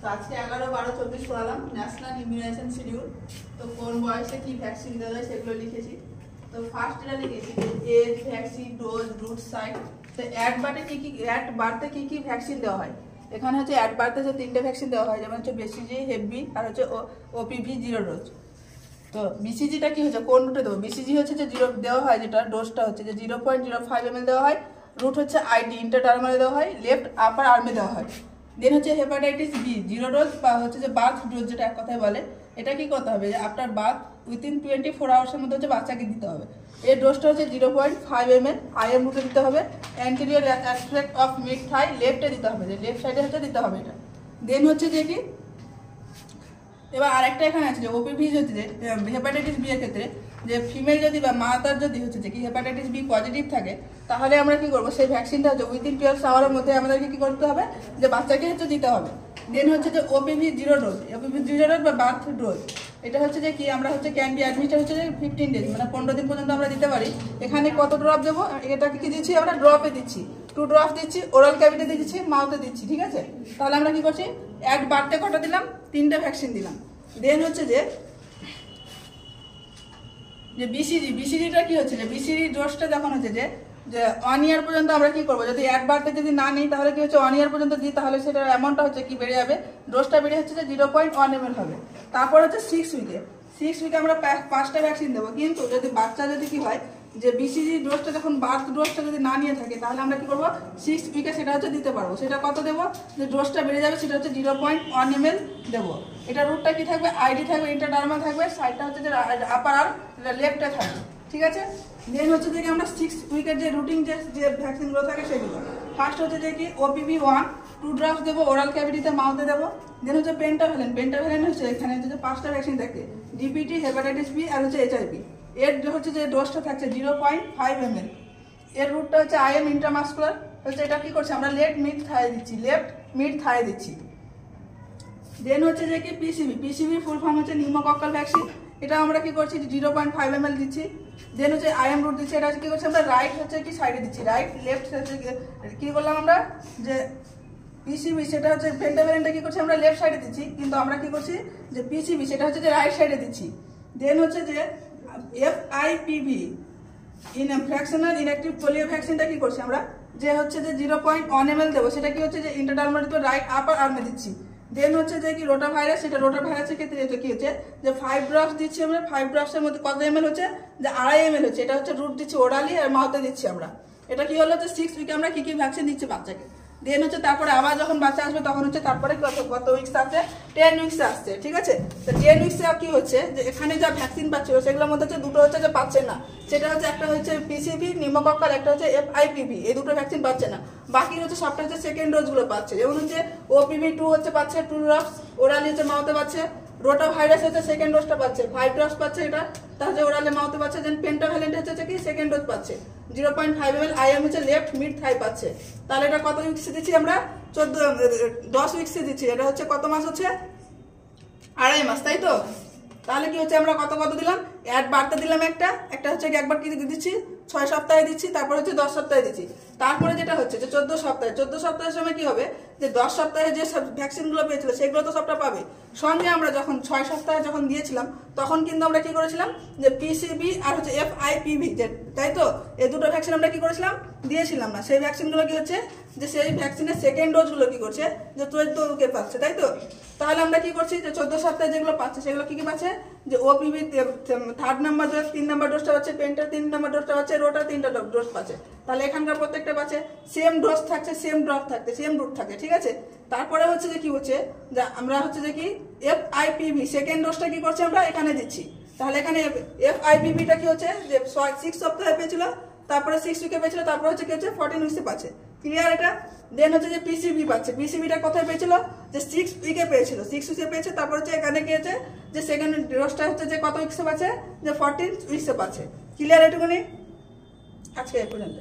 তো আজকে 11-12-24 পড়ালাম national immunisation schedule. তো কোন বয়সে কি ভ্যাকসিন দেওয়া যায় সেগুলো লিখেছি। তো ফার্স্ট এটা লিখেছি age, vaccine, dose, route site. তো অ্যাট বার্থে কি কি ভ্যাকসিন দেওয়া হয়। এখানে হচ্ছে অ্যাট বার্থে যে 3টে ভ্যাকসিন দেওয়া হয়, যেমন হচ্ছে বিসিজি, হেপবি আর হচ্ছে ওপিভি 0 ডোজ। তো বিসিজিটা কি হচ্ছে কোন রুটে দেবো? বিসিজি হচ্ছে যে 0 দেওয়া হয়, যেটা ডোজটা হচ্ছে যে 0.05 ml দেওয়া হয়। রুট হচ্ছে আইডি ইন্টারটার্মালে দেওয়া হয়, লেফট আপার আর্মে দেওয়া হয়। দেন হচ্ছে হেপাটাইটিস বি 0 ডোজ বা হচ্ছে যে বার্থ ডোজ, যেটা এক কথায় বলে। এটা কি করতে হবে যে আফটার বার্থ উইথিন 24 আওয়ার্সের মধ্যে হচ্ছে বাচ্চাকে দিতে হবে। এর ডোজটা হচ্ছে 0.5 ml আইএম রুটে দিতে হবে। অ্যান্টেরিয়র অ্যাসপেক্ট অফ মিড থাই লেফটে দিতে হবে, যে লেফট সাইডে হচ্ছে দিতে হবে এটা। দেন হচ্ছে যে কি এবার আরেকটা এখানে আছে যে ওপিভি হচ্ছে যে হেপাটাইটিস বি এর ক্ষেত্রে যে ফিমেল যদি বা মাতার যদি হচ্ছে যে কি হেপাটাইটিস বি পজিটিভ থাকে, তাহলে আমরা কি করবো, সেই ভ্যাকসিনটা হচ্ছে উইদিন 12 আওয়ারের মধ্যে আমাদেরকে কি করতে হবে, যে বাচ্চাকে হচ্ছে দিতে হবে। দেন হচ্ছে যে ওপিভি 0 ডোজ, ওপিভি 0 ডোজ বা বার্থ ডোজ। এটা হচ্ছে যে কি আমরা হচ্ছে ক্যান বি অ্যাডমিটেড হচ্ছে যে 15 ডেজ, মানে 15 দিন পর্যন্ত আমরা দিতে পারি। এখানে কত ড্রপ দেবো, এটাকে কি দিচ্ছি আমরা, ড্রপে দিচ্ছি। 2 ড্রপ দিচ্ছি, ওরাল ক্যাভিটিতে দিচ্ছি, মাউথে দিচ্ছি, ঠিক আছে। তাহলে আমরা কি করছি, অ্যাট বার্থে কটা দিলাম, 3টে ভ্যাকসিন দিলাম। দেন হচ্ছে যে বিসিজিটা কি হচ্ছে যে বিসিজি ডোজটা যখন হচ্ছে যে 1 ইয়ার পর্যন্ত আমরা কি করবো, যদি এক বারতে যদি না নিই তাহলে কি হচ্ছে 1 ইয়ার পর্যন্ত দিই, তাহলে সেটার অ্যামাউন্টটা হচ্ছে কি বেড়ে যাবে, ডোজটা বেড়ে হচ্ছে যে 0.1 ml হবে। তারপর হচ্ছে 6 উইকে আমরা 5টা ভ্যাকসিন দেবো। কিন্তু যদি বাচ্চা যদি কি হয় যে বিসিজি ডোজটা যখন বার্থ ডোজটা যদি না নিয়ে থাকে, তাহলে আমরা কি করবো 6 উইকে সেটা হচ্ছে দিতে পারবো। সেটা কত দেবো, যে ডোজটা বেড়ে যাবে, সেটা হচ্ছে 0.1 ml দেবো। এটা রুটটা কি থাকবে, আইডি থাকবে, ইন্টারডার্মাল থাকবে, সাইডটা হচ্ছে যে আপার আর লেফটে থাকবে, ঠিক আছে। দেন হচ্ছে যে আমরা 6 উইকের যে রুটিন যে ভ্যাকসিনগুলো থাকে সেগুলো। ফার্স্ট হচ্ছে যে কি ওপিভি 1 2 ড্রপস দেবো, ওরাল ক্যাভিটিতে মাউথে দেবো। দেন হচ্ছে পেন্টাভ্যালেন্ট হচ্ছে এখানে হচ্ছে যে 5টা ভ্যাকসিন থাকে, ডিপিটি, হেপাটাইটিস বি আর হচ্ছে এইচআইভি। এর হচ্ছে যে ডোজটা থাকছে 0.5 ml। এর রুটটা হচ্ছে আইএম ইন্ট্রামাসকুলার হচ্ছে, এটা কি করছে আমরা লেফট মিড থায়ে দিচ্ছি। দেন হচ্ছে যে কি পিসিবি ফুল ফর্ম হচ্ছে নিউমোকক্কাল ভ্যাকসিন। এটা আমরা কি করছি 0.5 ml দিচ্ছি। দেন হচ্ছে আইএম রুট দিচ্ছি, এটা কি করছি আমরা রাইট হচ্ছে কি সাইডে দিচ্ছি, রাইট লেফট হচ্ছে কি করলাম আমরা যে পিসিবি সেটা হচ্ছে পেন্টাভ্যালেন্টটা কি করছি আমরা লেফট সাইডে দিচ্ছি, কিন্তু আমরা কি করছি যে পিসিবি সেটা হচ্ছে যে রাইট সাইডে দিচ্ছি। দেন হচ্ছে যে এফআইপিভি ফ্র্যাকশনাল ইনঅ্যাক্টিভ পোলিও ভ্যাকসিনটা কি করছি আমরা যে হচ্ছে যে 0.1 ml দেবো, সেটা কি হচ্ছে যে ইন্টারডার্মাল রাইট আপার আর্মে দিচ্ছি। দেন হচ্ছে যে কি রোটা ভাইরাস, সেটা রোটা ভাইরাসের ক্ষেত্রে কি হচ্ছে যে 5 ড্রপস দিচ্ছি আমরা। 5 ড্রপসের মধ্যে কত ml হচ্ছে যে 2.5 ml হচ্ছে। এটা হচ্ছে রুট দিচ্ছি ওরালি আর মাউথে দিচ্ছি আমরা। এটা কি হলো যে 6 উইকে আমরা কি কি ভ্যাকসিন দিচ্ছি বাচ্চাকে। দেন হচ্ছে তারপরে আবার যখন বাচ্চা আসবে তখন হচ্ছে তারপরে কত উইকস আসছে, 10 উইকস আসছে, ঠিক আছে। তো 10 উইকসে কি হচ্ছে যে এখানে যা ভ্যাকসিন পাচ্ছিল সেগুলোর মধ্যে হচ্ছে দুটো হচ্ছে যে পাচ্ছে না, সেটা হচ্ছে একটা হচ্ছে পিসিভি নিউমোকক্কাল, একটা হচ্ছে এফআইপিভি। এই দুটো ভ্যাকসিন পাচ্ছে না, বাকি হচ্ছে সবটা হচ্ছে সেকেন্ড ডোজগুলো পাচ্ছে। যেমন হচ্ছে ওপিভি 2 হচ্ছে পাচ্ছে 2 ড্রপস, ওরালি হচ্ছে মাউথে পাচ্ছে। রোটা ভাইরাস হচ্ছে সেকেন্ড ডোজটা পাচ্ছে 5 ড্রপস পাচ্ছে, এটা তাহলে ওরালে মাউথে পাচ্ছে। দেন পেন্টাভ্যালেন্ট হচ্ছে কি সেকেন্ড ডোজ পাচ্ছে 0.5 ml আইএম হচ্ছে লেফট মিড থাই পাচ্ছে। তাহলে এটা কত উইকসে দিচ্ছি আমরা 10 উইকসে দিচ্ছি। এটা হচ্ছে কত মাস হচ্ছে 2.5 মাস, তাই তো। তাহলে কি হচ্ছে আমরা কত দিলাম, অ্যাড বার্তা দিলাম একটা হচ্ছে একবার কি দিচ্ছি 6 সপ্তাহে দিচ্ছি, তারপর হচ্ছে 10 সপ্তাহে দিচ্ছি। তারপরে যেটা হচ্ছে যে 14 সপ্তাহের সময় কি হবে যে 10 সপ্তাহে যে ভ্যাকসিনগুলো পেয়েছিল সেগুলো তো সবটা পাবে। সঙ্গে আমরা যখন 6 সপ্তাহে যখন দিয়েছিলাম তখন কিন্তু আমরা কি করেছিলাম যে পিসিবি আর হচ্ছে এফআইপিভি, তাই তো। এই দুটো ভ্যাকসিন আমরা কি করেছিলাম দিয়েছিলাম না। সেই ভ্যাকসিনগুলো কি হচ্ছে যে সেই ভ্যাকসিনের সেকেন্ড ডোজগুলো কি করছে যে 14 উইকে পাচ্ছে, তাই তো। তাহলে আমরা কি করছি যে 14 সপ্তাহে যেগুলো পাচ্ছে সেগুলো কি পাচ্ছে যে OPV 3rd number dose 3 number ডোজটা পাচ্ছে, পেন্টার 3 নাম্বার ডোজটা পাচ্ছে, রোটা 3টা ডোজ পাচ্ছে। তাহলে এখানকার প্রত্যেকটা পাচ্ছে সেম ডোজ থাকছে, সেম ড্রপ থাকছে, সেম রুট থাকে, ঠিক আছে। তারপরে হচ্ছে যে কি হচ্ছে যে আমরা হচ্ছে যে কি এফআইপিভি সেকেন্ড ডোজটা কি করছি আমরা এখানে দিচ্ছি। তাহলে এখানে এফআইপিভিটা কি হচ্ছে যে 6 সপ্তাহে পেয়েছিল, তারপরে 6 উইকে পেয়েছিল, তারপরে হচ্ছে কি হচ্ছে 14 উইকে পাচ্ছে, ক্লিয়ার এটা। দেন হচ্ছে যে পিসিবি পাচ্ছে, পিসিবিটা কোথায় পেয়েছিল যে 6 উইকে পেয়েছিল, 6 উইকে পেয়েছে। তারপর হচ্ছে এখানে কি হচ্ছে যে সেকেন্ড ডোজটা হচ্ছে যে কত উইকসে পাচ্ছে যে 14 উইকসে পাচ্ছে, ক্লিয়ার এটুকুনি আজকে এই পর্যন্ত।